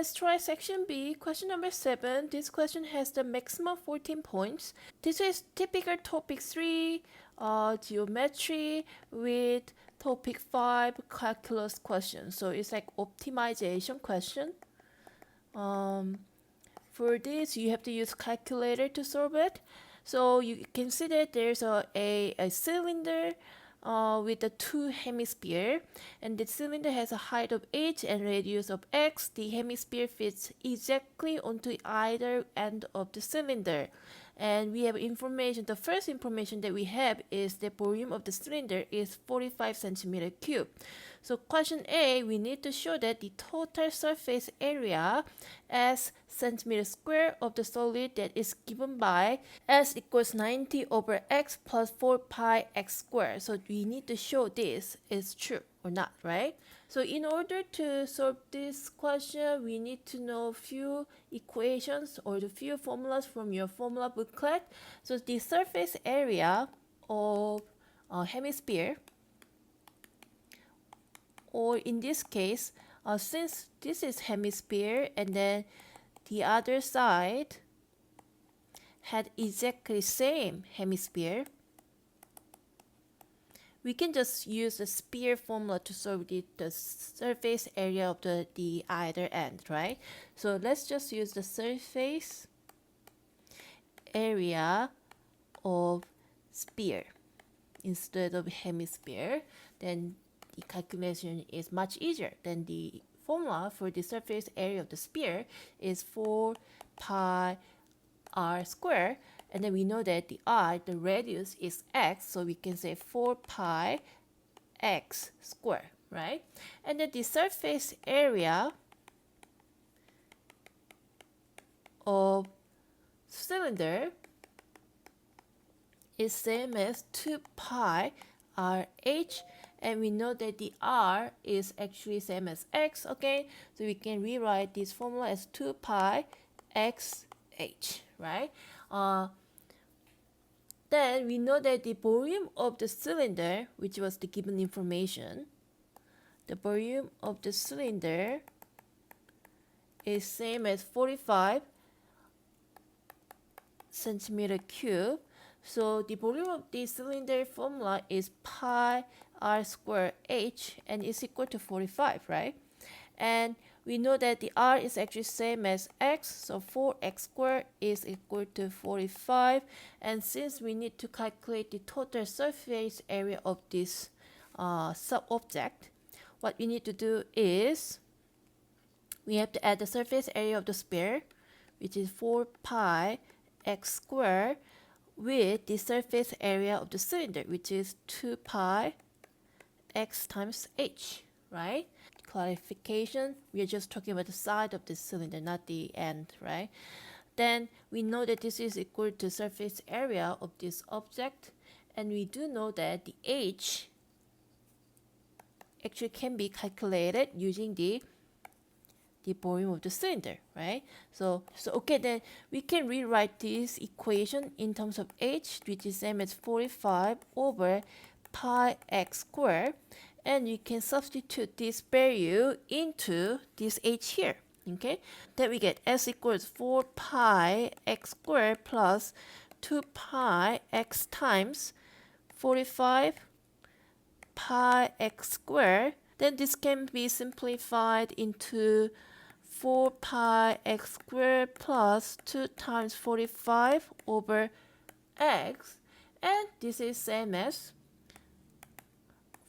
let's try section B. Question number 7. This question has the maximum 14 points. This is typical topic 3, geometry, with topic 5, calculus question. So it's like optimization question. For this, you have to use calculator to solve it. So you can see that there's a cylinder with the two hemisphere, and the cylinder has a height of h and radius of x. The hemisphere fits exactly onto either end of the cylinder, and we have information. The first information that we have is the volume of the cylinder is 45 centimeter cube. So question A, we need to show that the total surface area as centimeter square of the solid that is given by S equals 90 over x plus 4 pi x squared. So we need to show this is true or not, right? So in order to solve this question, we need to know few equations or the few formulas from your formula booklet. So the surface area of a hemisphere, or in this case, since this is hemisphere and then the other side had exactly same hemisphere, we can just use the sphere formula to solve the surface area of the either end, right? So let's just use the surface area of sphere instead of hemisphere. Then the calculation is much easier. Then the formula for the surface area of the sphere is 4 pi r squared, and then we know that the radius is x, so we can say 4 pi x squared, right? And then the surface area of cylinder is same as 2 pi rh, and we know that the r is actually same as x, okay? So we can rewrite this formula as 2 pi xh, right? Then we know that the volume of the cylinder, which was the given information, the volume of the cylinder is same as 45 centimeter cube. So the volume of the cylinder formula is pi r squared h, and is equal to 45, right? And we know that the r is actually same as x, so 4x squared is equal to 45. And since we need to calculate the total surface area of this sub-object, what we need to do is we have to add the surface area of the sphere, which is 4 pi x squared, with the surface area of the cylinder, which is 2 pi x times h, right? Clarification, we are just talking about the side of the cylinder, not the end, right? Then we know that this is equal to surface area of this object, and we do know that the h actually can be calculated using the volume of the cylinder, right? So okay, then we can rewrite this equation in terms of h, which is same as 45 over pi x squared, and you can substitute this value into this h here, okay? Then we get s equals 4 pi x squared plus 2 pi x times 45 pi x squared. Then this can be simplified into 4 pi x squared plus 2 times 45 over x, and this is same as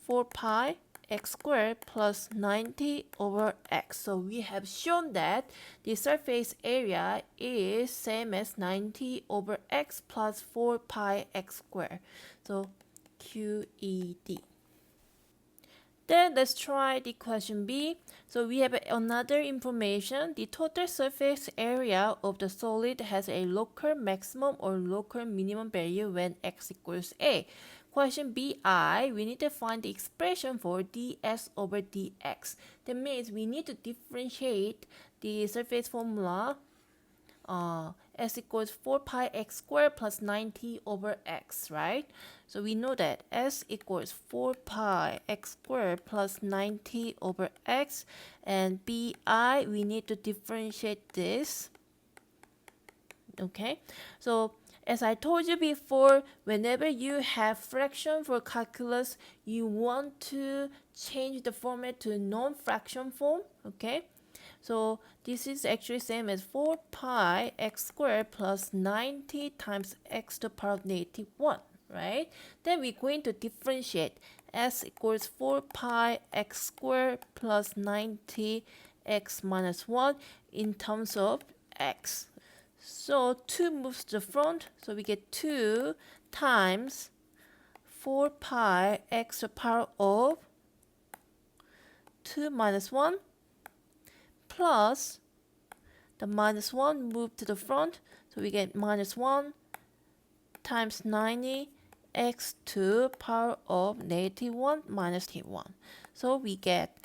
4 pi x squared plus 90 over x. So we have shown that the surface area is same as 90 over x plus 4 pi x squared. So QED. Then let's try the question B. So we have another information. The total surface area of the solid has a local maximum or local minimum value when x equals a. Question BI, we need to find the expression for ds over dx. That means we need to differentiate the surface formula s equals 4 pi x squared plus 90 over x, right? So we know that s equals 4 pi x squared plus 90 over x, and bi, we need to differentiate this. Okay, so as I told you before, whenever you have fraction for calculus, you want to change the format to non-fraction form. Okay, so this is actually same as 4 pi x squared plus 90 times x to the power of negative 1, right? Then we're going to differentiate s equals 4 pi x squared plus 90 x minus 1 in terms of x. So 2 moves to the front, so we get 2 times 4 pi x to the power of 2 minus 1 plus the minus 1 moved to the front, so we get minus 1 times 90 x to the power of negative 1 minus negative 1. So we get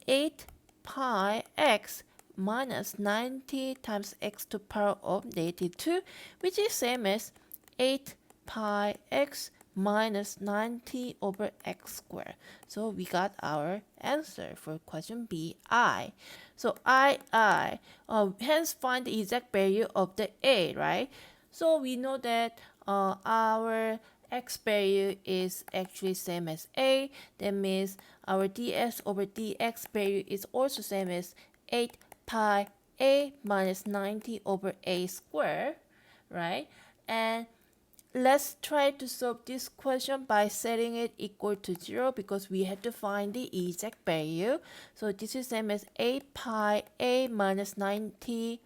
8 pi x minus 90 times x to the power of negative 2, which is same as 8 pi x minus 90 over x squared. So we got our answer for question B, I. So hence find the exact value of the A, right? So we know that our x value is actually same as A. That means our ds over dx value is also same as 8 pi A minus 90 over A squared, right? And let's try to solve this question by setting it equal to 0 because we have to find the exact value. So this is same as 8 pi A minus 90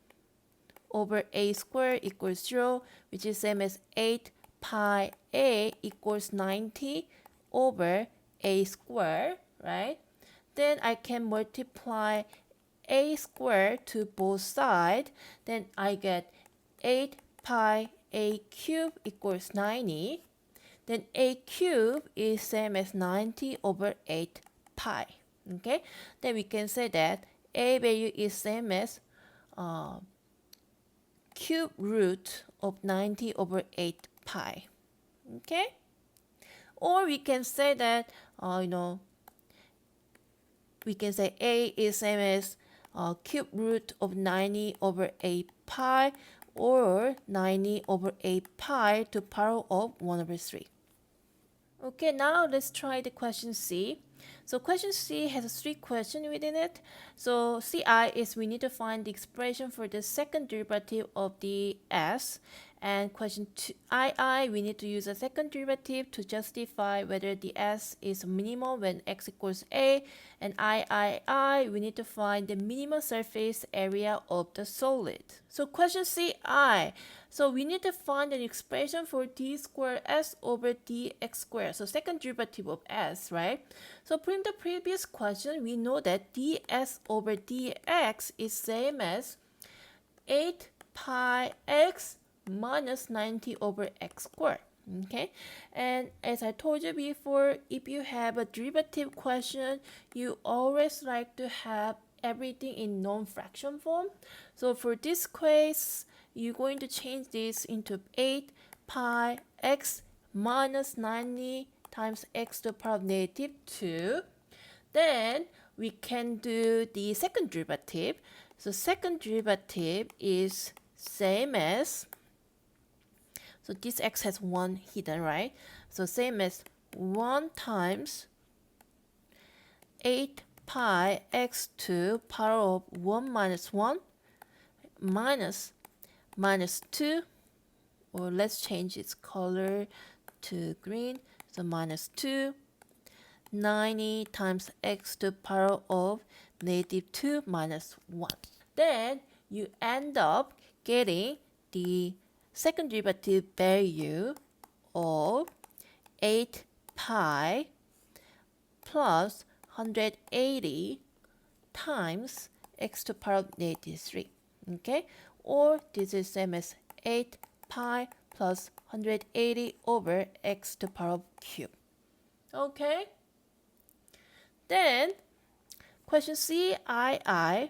over A squared equals 0, which is same as 8 pi A equals 90 over A squared, right? Then I can multiply A squared to both sides. Then I get 8 pi A cubed equals 90. Then A cubed is same as 90 over 8 pi. Okay, then we can say that A value is same as cube root of 90 over 8 pi. Okay, or we can say that we can say A is same as cube root of 90 over 8 pi, or 90 over 8 pi to the power of 1 over 3. Okay, now let's try the question C. So question C has 3 questions within it. So CI is we need to find the expression for the second derivative of the S. And question II, we need to use a second derivative to justify whether the S is minimal when x equals A. And III, we need to find the minimum surface area of the solid. So question CI. So we need to find an expression for d squared s over dx squared. So second derivative of s, right? So from the previous question, we know that ds over dx is same as 8 pi x minus 90 over x squared. Okay, and as I told you before, if you have a derivative question, you always like to have everything in non-fraction form. So for this case, you're going to change this into 8 pi x minus 90 times x to the power of negative 2. Then we can do the second derivative. So second derivative is same as, so this x has 1 hidden, right? So same as 1 times 8 pi x to power of 1 minus 1 minus 2, or let's change its color to green, so minus 2, 90 times x to the power of negative 2 minus 1. Then you end up getting the second derivative value of 8 pi plus 180 times x to the power of negative 3. Okay, or this is same as 8 pi plus 180 over x to the power of cube. Okay, then question CII.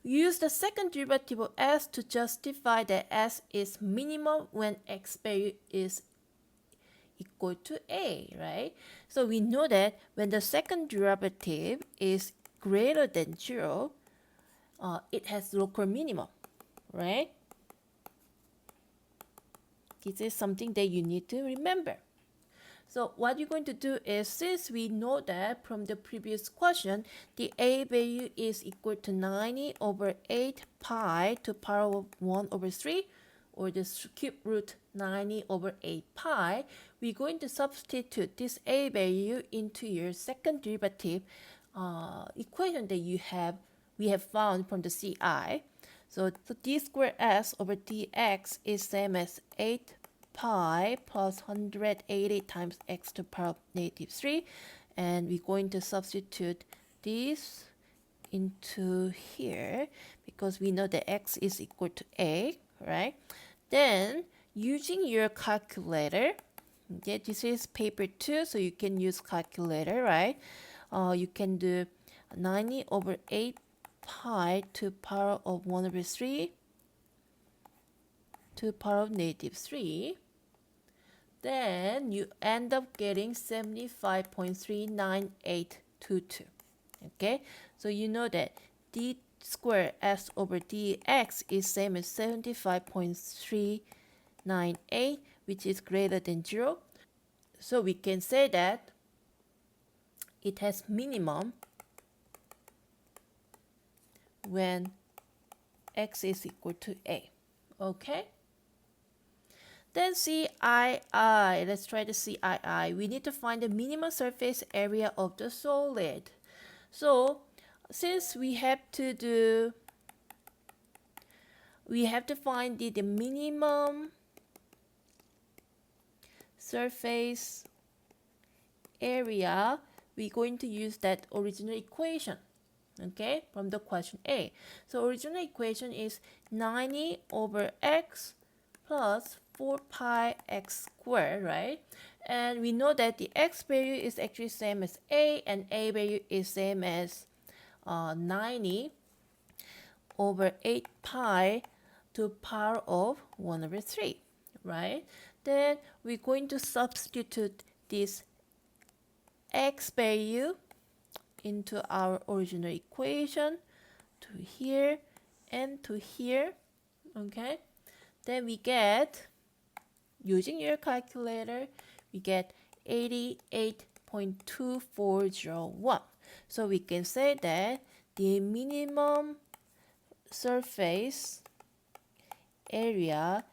use the second derivative of s to justify that s is minimum when x value is equal to a, right? So we know that when the second derivative is greater than 0, it has local minimum, right? This is something that you need to remember. So what you're going to do is, since we know that from the previous question, the a value is equal to 90 over 8 pi to power of 1 over 3, or the cube root 90 over 8 pi, we're going to substitute this a value into your second derivative equation that we have found from the CI. So d squared s over dx is same as 8 pi plus 180 times x to the power of negative 3, and we're going to substitute this into here because we know that x is equal to a, right? Then using your calculator, okay, this is paper 2, so you can use calculator, right? You can do 90 over 8 pi to the power of 1 over 3 to the power of negative 3. Then you end up getting 75.39822. Okay, so you know that d squared s over dx is same as 75.398, which is greater than 0. So we can say that it has minimum when x is equal to a. Okay? Then CII, let's try the CII. We need to find the minimum surface area of the solid. So since we have to find the minimum surface area, we're going to use that original equation, okay, from the question A. So original equation is 90 over x plus 4 pi x squared, right? And we know that the x value is actually same as a, and a value is same as 90 over 8 pi to the power of 1 over 3, right? Then we're going to substitute this x value into our original equation to here and to here, okay? Then we get, using your calculator, we get 88.2401. So we can say that the minimum surface area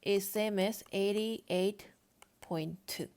is same as 88.2.